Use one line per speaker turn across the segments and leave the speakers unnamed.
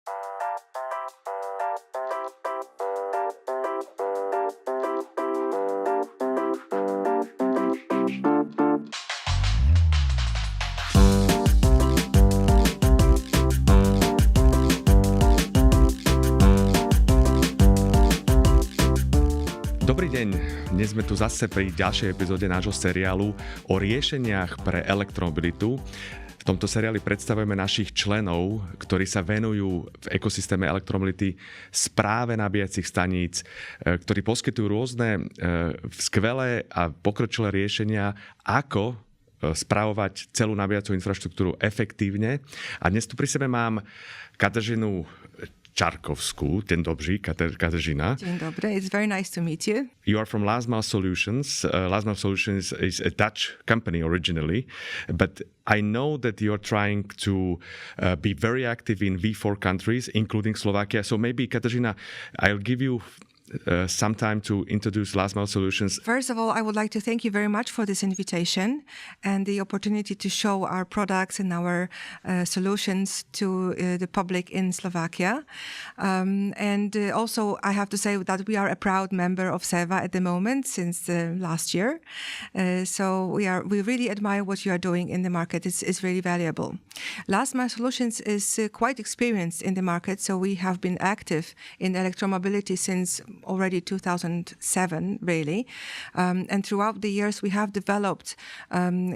Dobrý deň, dnes sme tu zase pri ďalšej epizóde nášho seriálu o riešeniach pre elektromobilitu. V tomto seriáli predstavujeme našich členov, ktorí sa venujú v ekosystéme elektromobility správe nabíjacích staníc, ktorí poskytujú rôzne skvelé a pokročilé riešenia, ako spravovať celú nabíjacú infraštruktúru efektívne. A dnes tu pri sebe mám Katarzynu Ciarkowsku. Dzień dobry, Katarzyna.
Dzień dobry. It's very nice to meet you.
You are from Last Mile Solutions. Last Mile Solutions is a Dutch company originally, but I know that you are trying to be very active in V4 countries, including Slovakia. So maybe, Katarzyna, I'll give you some time to introduce Last Mile Solutions.
First of all, I would like to thank you very much for this invitation and the opportunity to show our products and our solutions to the public in Slovakia. Also, I have to say that we are a proud member of SEVA at the moment since last year. So we really admire what you are doing in the market. It's really valuable. Last Mile Solutions is quite experienced in the market, so we have been active in electromobility since already 2007, really. And throughout the years, we have developed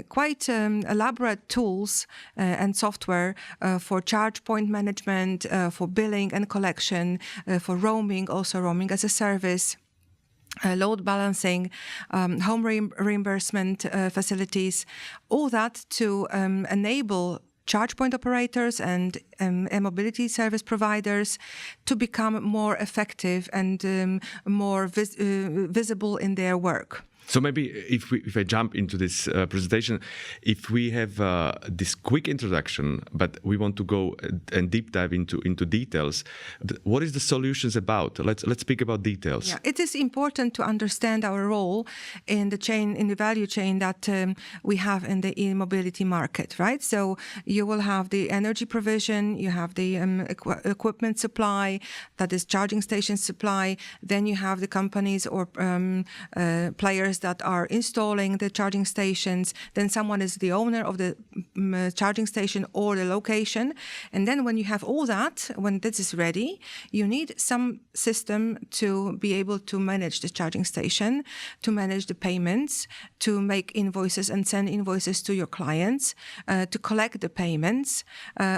quite elaborate tools and software for charge point management, for billing and collection, for roaming, also roaming as a service. Load balancing, home reimbursement facilities, all that to enable charge point operators and mobility service providers to become more effective and more visible in their work.
So maybe if I jump into this presentation, if we have this quick introduction, but we want to go and deep dive into details, what is the solutions about? Let's speak about details.
Yeah, it is important to understand our role in the chain, in the value chain that we have in the e-mobility market, right? So you will have the energy provision, you have the equipment supply, that is charging station supply. Then you have the companies or players that are installing the charging stations. Then someone is the owner of the charging station or the location. And then when you have all that, when this is ready, you need some system to be able to manage the charging station, to manage the payments, to make invoices and send invoices to your clients, to collect the payments,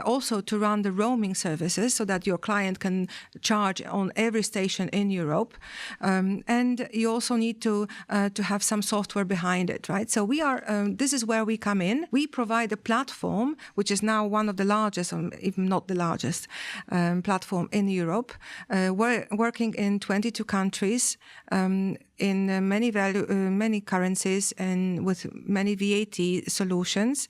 also to run the roaming services so that your client can charge on every station in Europe. And you also need to have some software behind it, right? So we are, this is where we come in. We provide a platform, which is now one of the largest, or even not the largest, platform in Europe. We're working in 22 countries, in many currencies and with many VAT solutions.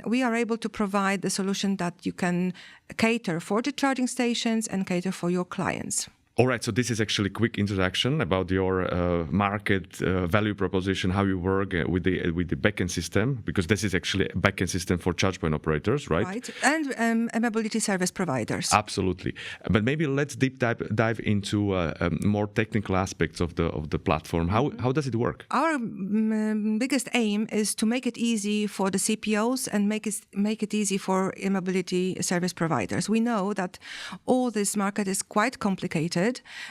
We are able to provide the solution that you can cater for the charging stations and cater for your clients.
All right, so this is actually a quick introduction about your market value proposition, how you work with the backend system, because this is actually a backend system for charge point operators, right?
Right, and mobility service providers.
Absolutely, but maybe let's deep dive into more technical aspects of the platform. How does it work?
Our biggest aim is to make it easy for the CPOs and make it easy for mobility service providers. We know that all this market is quite complicated.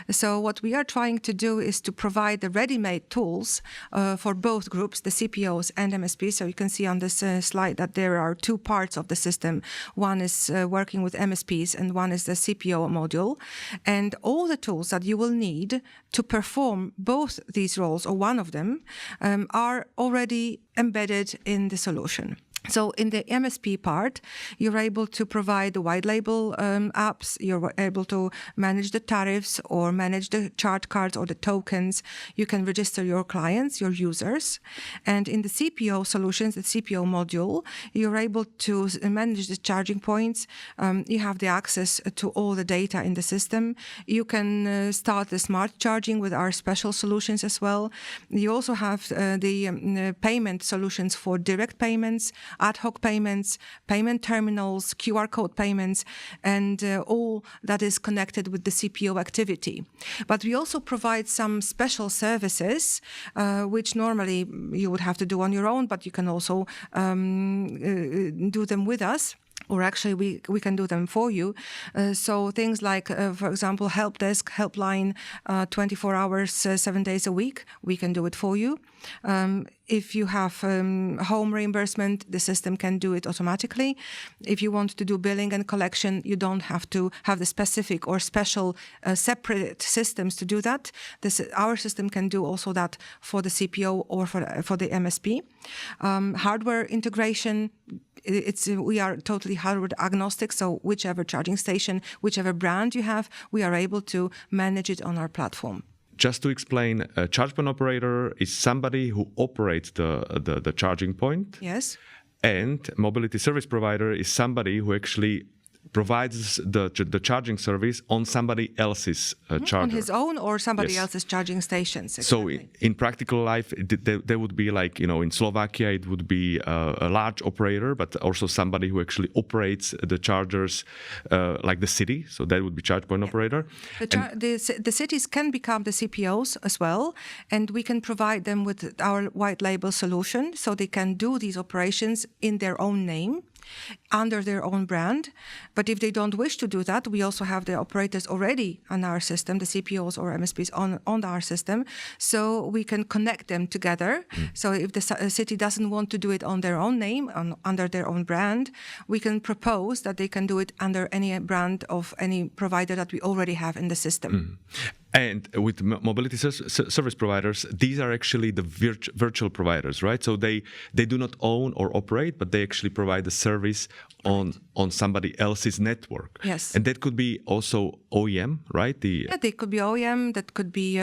So what we are trying to do is to provide the ready-made tools for both groups, the CPOs and MSPs. So you can see on this slide that there are two parts of the system. One is working with MSPs and one is the CPO module. And all the tools that you will need to perform both these roles, or one of them, are already embedded in the solution. So in the MSP part, you're able to provide the white label apps. You're able to manage the tariffs or manage the charge cards or the tokens. You can register your clients, your users. And in the CPO solutions, the CPO module, you're able to manage the charging points. You have the access to all the data in the system. You can start the smart charging with our special solutions as well. You also have the payment solutions for direct payments, ad hoc payments, payment terminals, QR code payments, and all that is connected with the CPO activity. But we also provide some special services, which normally you would have to do on your own, but you can also do them with us. Or actually, we can do them for you. So things like, for example, help desk, helpline, 24 hours, 7 days a week, we can do it for you. If you have home reimbursement, the system can do it automatically. If you want to do billing and collection, you don't have to have the specific or special separate systems to do that. Our system can do also that for the CPO or for the MSP. Hardware integration, we are totally hardware agnostic, so whichever charging station, whichever brand you have, we are able to manage it on our platform.
Just to explain, a charge point operator is somebody who operates the charging point.
Yes.
And mobility service provider is somebody who actually provides the charging service on somebody else's charger.
On his own or somebody else's charging stations.
Exactly. So in practical life, there would be like, in Slovakia, it would be a large operator, but also somebody who actually operates the chargers like the city. So that would be charge point operator.
The cities can become the CPOs as well, and we can provide them with our white label solution so they can do these operations in their own name, under their own brand. But if they don't wish to do that, we also have the operators already on our system, the CPOs or MSPs on our system, so we can connect them together. So if the city doesn't want to do it on their own name, under their own brand, we can propose that they can do it under any brand of any provider that we already have in the system.
And with mobility service providers, these are actually the virtual providers, right? So they do not own or operate, but they actually provide the service on somebody else's network.
Yes.
And that could be also OEM, right?
They could be OEM, that could be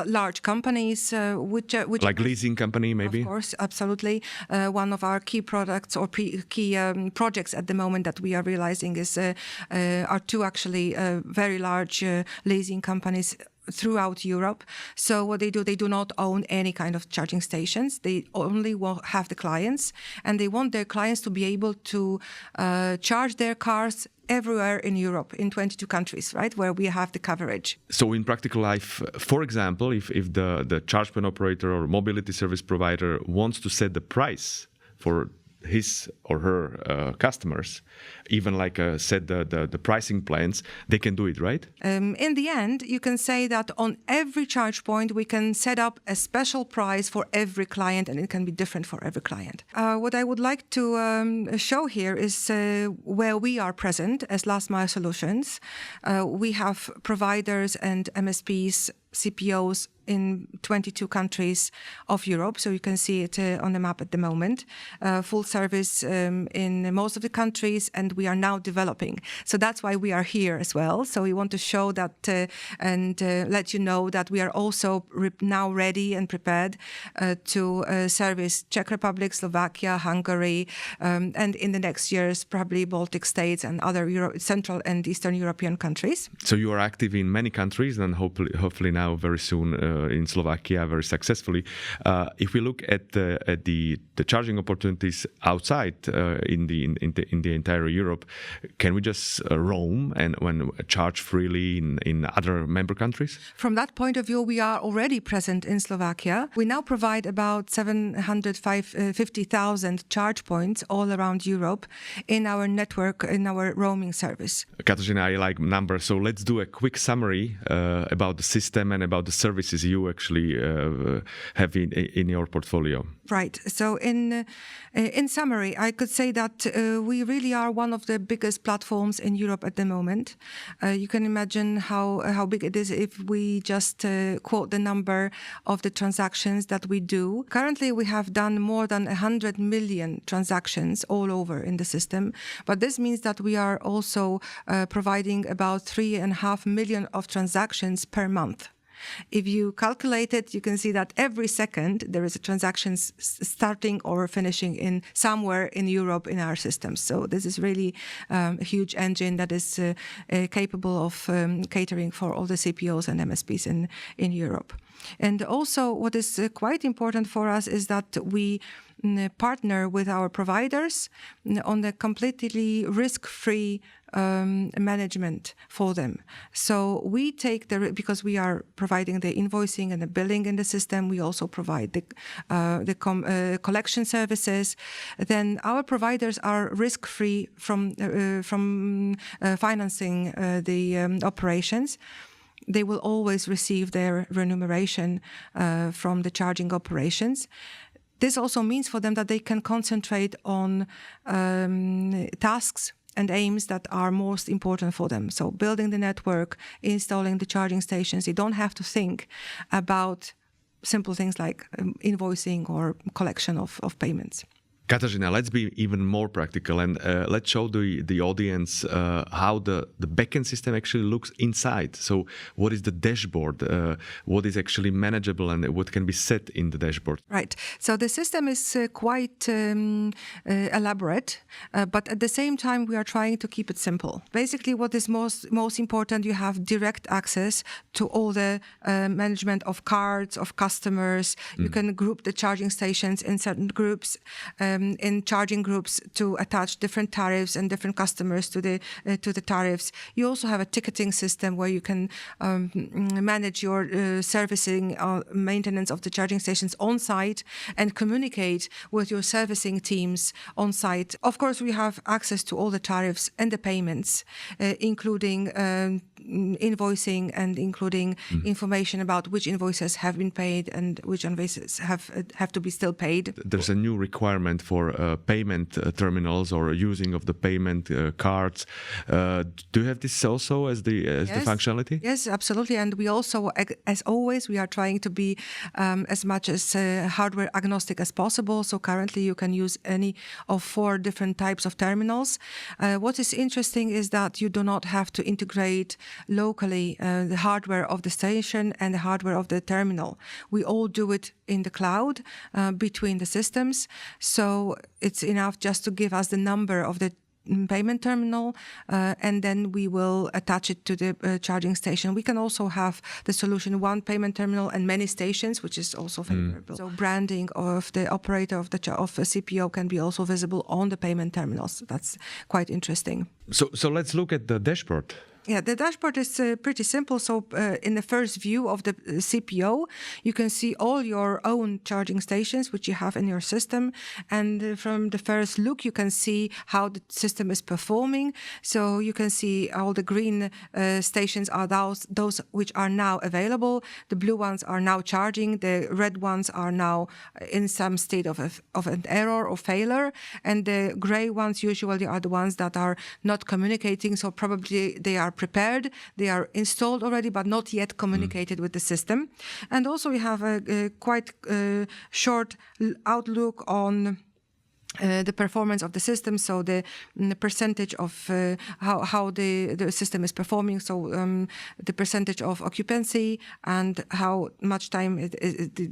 large companies, which
like leasing company, maybe?
Of course, absolutely. One of our key products or key projects at the moment that we are realizing are two actually very large leasing companies throughout Europe. So what they do not own any kind of charging stations. They only have the clients, and they want their clients to be able to charge their cars everywhere in Europe, in 22 countries, right, where we have the coverage.
So in practical life, for example, if the charge point operator or mobility service provider wants to set the price for his or her customers, even like set the pricing plans, they can do it, right?
In the end, you can say that on every charge point, we can set up a special price for every client, and it can be different for every client. What I would like to show here is where we are present as Last Mile Solutions. We have providers and MSPs, CPOs in 22 countries of Europe. So you can see it on the map at the moment. Full service in most of the countries, and we are now developing. So that's why we are here as well. So we want to show that and let you know that we are also now ready and prepared to service Czech Republic, Slovakia, Hungary, and in the next years, probably Baltic states and other Central and Eastern European countries.
So you are active in many countries, and hopefully now very soon in Slovakia very successfully. If we look at the charging opportunities outside in the entire Europe, can we just roam and charge freely in other member countries?
From that point of view, we are already present in Slovakia. We now provide about 750,000 charge points all around Europe in our network, in our roaming service.
Katarzyna, I like numbers, so let's do a quick summary about the system and about the services you actually have in your portfolio.
Right. So in summary, I could say that we really are one of the biggest platforms in Europe at the moment. You can imagine how big it is if we just quote the number of the transactions that we do. Currently, we have done more than 100 million transactions all over in the system. But this means that we are also providing about 3.5 million of transactions per month. If you calculate it, you can see that every second there is a transaction starting or finishing in somewhere in Europe in our system. So this is really a huge engine that is capable of catering for all the CPOs and MSPs in Europe. And also what is quite important for us is that we partner with our providers on the completely risk-free management for them. So we take because we are providing the invoicing and the billing in the system, we also provide the collection services. Then our providers are risk-free from financing the operations. They will always receive their remuneration from the charging operations. This also means for them that they can concentrate on tasks and aims that are most important for them. So building the network, installing the charging stations. They don't have to think about simple things like invoicing or collection of payments.
Katarzyna, let's be even more practical and let's show the audience how the backend system actually looks inside. So what is the dashboard? What is actually manageable and what can be set in the dashboard?
Right. So the system is quite elaborate, but at the same time we are trying to keep it simple. Basically what is most important, you have direct access to all the management of cards, of customers. You can group the charging stations in certain groups, in charging groups to attach different tariffs and different customers to the tariffs. You also have a ticketing system where you can manage your servicing, maintenance of the charging stations on site and communicate with your servicing teams on site. Of course, we have access to all the tariffs and the payments, including invoicing and including information about which invoices have been paid and which invoices have to be still paid.
There's a new requirement for payment terminals or using of the payment cards. Do you have this also as the functionality?
Yes, absolutely. And we also, as always, we are trying to be as much as hardware agnostic as possible. So currently you can use any of 4 different types of terminals. What is interesting is that you do not have to integrate locally the hardware of the station and the hardware of the terminal. We all do it in the cloud between the systems. So it's enough just to give us the number of the payment terminal and then we will attach it to the charging station. We can also have the solution one payment terminal and many stations, which is also favorable. So branding of the operator of a CPO can be also visible on the payment terminals. That's quite interesting.
So let's look at the dashboard.
Yeah, the dashboard is pretty simple. So in the first view of the CPO, you can see all your own charging stations, which you have in your system. And from the first look, you can see how the system is performing. So you can see all the green stations are those which are now available. The blue ones are now charging. The red ones are now in some state of an error or failure. And the gray ones usually are the ones that are not communicating. So probably they are prepared, they are installed already, but not yet communicated with the system. And also we have a quite short outlook on the performance of the system, so the percentage of how the system is performing, so the percentage of occupancy and how much time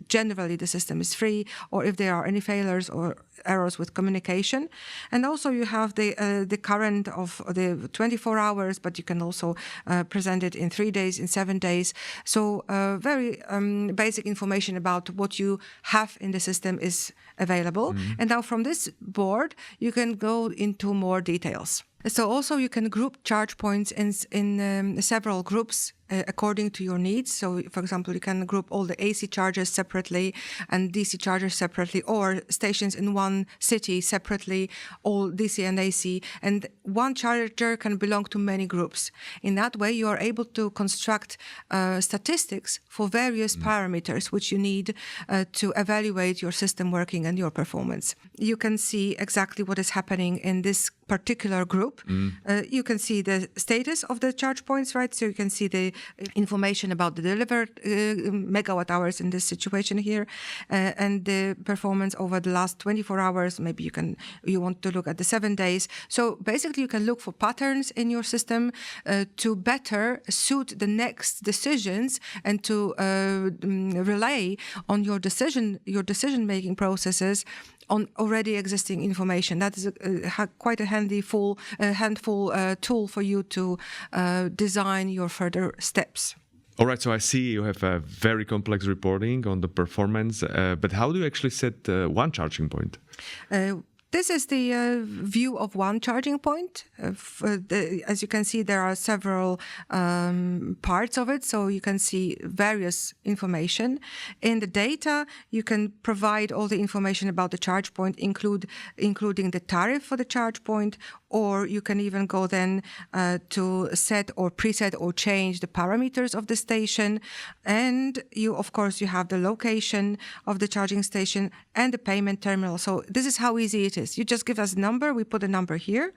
generally the system is free, or if there are any failures or errors with communication. And also you have the current of the 24 hours, but you can also present it in 3 days, in 7 days. So very basic information about what you have in the system is available. And now from this board, you can go into more details. So also you can group charge points in several groups according to your needs. So, for example, you can group all the AC chargers separately and DC chargers separately, or stations in one city separately, all DC and AC. And one charger can belong to many groups. In that way, you are able to construct statistics for various parameters which you need to evaluate your system working and your performance. You can see exactly what is happening in this particular group. You can see the status of the charge points, right? So you can see the information about the delivered megawatt hours in this situation here, and the performance over the last 24 hours. Maybe you want to look at the 7 days. So basically, you can look for patterns in your system to better suit the next decisions and to rely on your decision-making processes on already existing information. That is quite a handful tool for you to design your further steps.
All right, so I see you have a very complex reporting on the performance, but how do you actually set one charging point?
This is the view of one charging point. As you can see, there are several parts of it, so you can see various information. In the data, you can provide all the information about the charge point, including the tariff for the charge point, or you can even go then to set or preset or change the parameters of the station. And you have the location of the charging station and the payment terminal. So this is how easy it is. You just give us a number, we put a number here,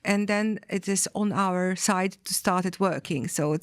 and then it is on our side to start it working. So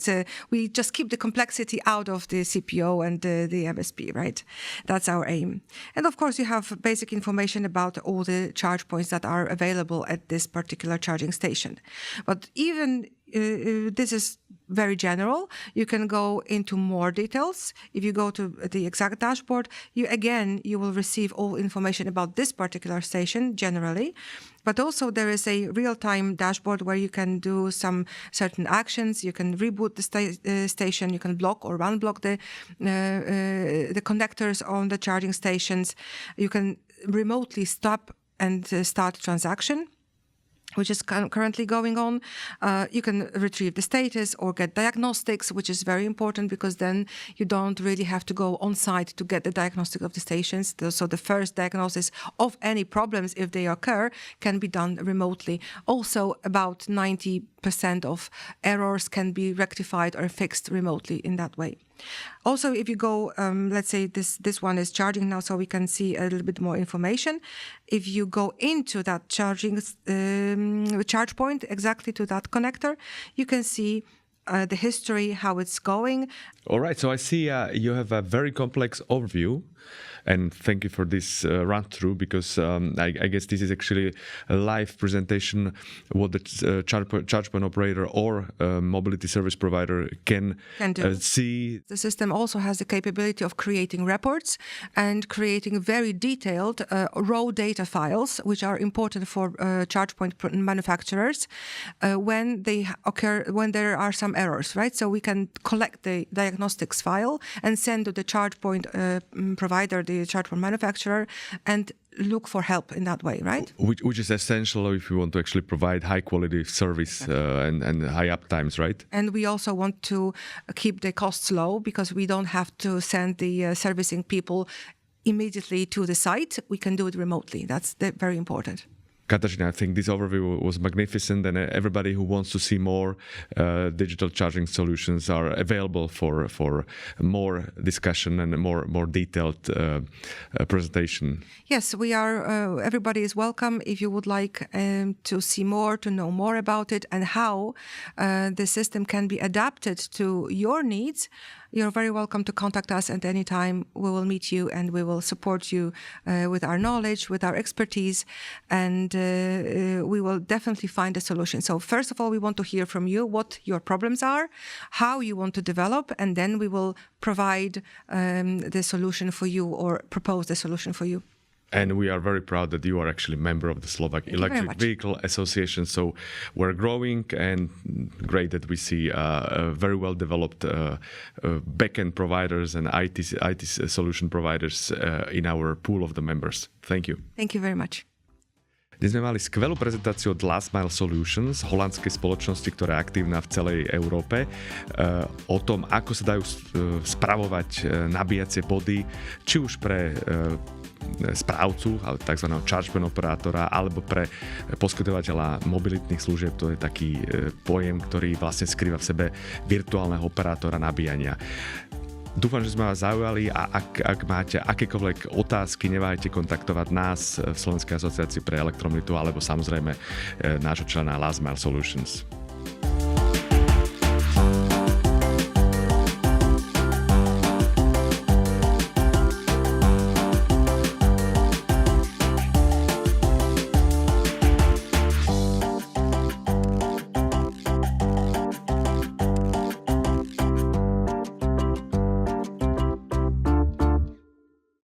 we just keep the complexity out of the CPO and the MSP, right? That's our aim. And of course, you have basic information about all the charge points that are available at this particular charging station. But even this is very general. You can go into more details. If you go to the exact dashboard, you will receive all information about this particular station generally. But also there is a real-time dashboard where you can do some certain actions. You can reboot the station. You can block or unblock the connectors on the charging stations. You can remotely stop and start a transaction, which is currently going on. You can retrieve the status or get diagnostics, which is very important because then you don't really have to go on site to get the diagnostic of the stations. So the first diagnosis of any problems, if they occur, can be done remotely. Also, about 90% of errors can be rectified or fixed remotely in that way. Also, if you go, let's say this one is charging now, so we can see a little bit more information. If you go into that charging charge point, exactly to that connector, you can see the history, how it's going.
All right, so I see you have a very complex overview. And thank you for this run through, because I guess this is actually a live presentation what the charge point operator or mobility service provider can see.
The system also has the capability of creating reports and creating very detailed raw data files, which are important for charge point manufacturers when there are some errors, right? So we can collect the diagnostics file and send to the charge point provider, the charge point manufacturer, and look for help in that way, right?
Which is essential if you want to actually provide high quality service and high uptimes, right?
And we also want to keep the costs low because we don't have to send the servicing people immediately to the site. We can do it remotely. That's very important.
Katarzyna, I think this overview was magnificent, and everybody who wants to see more digital charging solutions are available for more discussion and more detailed presentation.
Yes, we are. Everybody is welcome if you would like to see more, to know more about it, and how the system can be adapted to your needs. You're very welcome to contact us at any time. We will meet you and we will support you with our knowledge, with our expertise, and we will definitely find a solution. So first of all, we want to hear from you what your problems are, how you want to develop, and then we will provide the solution for you or propose the solution for you.
And we are very proud that you are actually a member of the Slovak Electric Vehicle Association. So we're growing, and great that we see very well developed backend providers and IT solution providers in our pool of the members. Thank you.
Thank you very much.
Dnes sme mali skvelú prezentáciu od Last Mile Solutions, holandskej spoločnosti, ktorá je aktívna v celej Európe, o tom, ako sa dajú spravovať nabíjacie body, či už pre správcu, tzv. Charge point operátora, alebo pre poskytovateľa mobilitných služieb. To je taký pojem, ktorý vlastne skrýva v sebe virtuálneho operátora nabíjania. Dúfam, že sme vás zaujali, a ak máte akékoľvek otázky, neváhajte kontaktovať nás v Slovenskej asociácii pre elektromobilitu alebo samozrejme nášho člena Last Mile Solutions.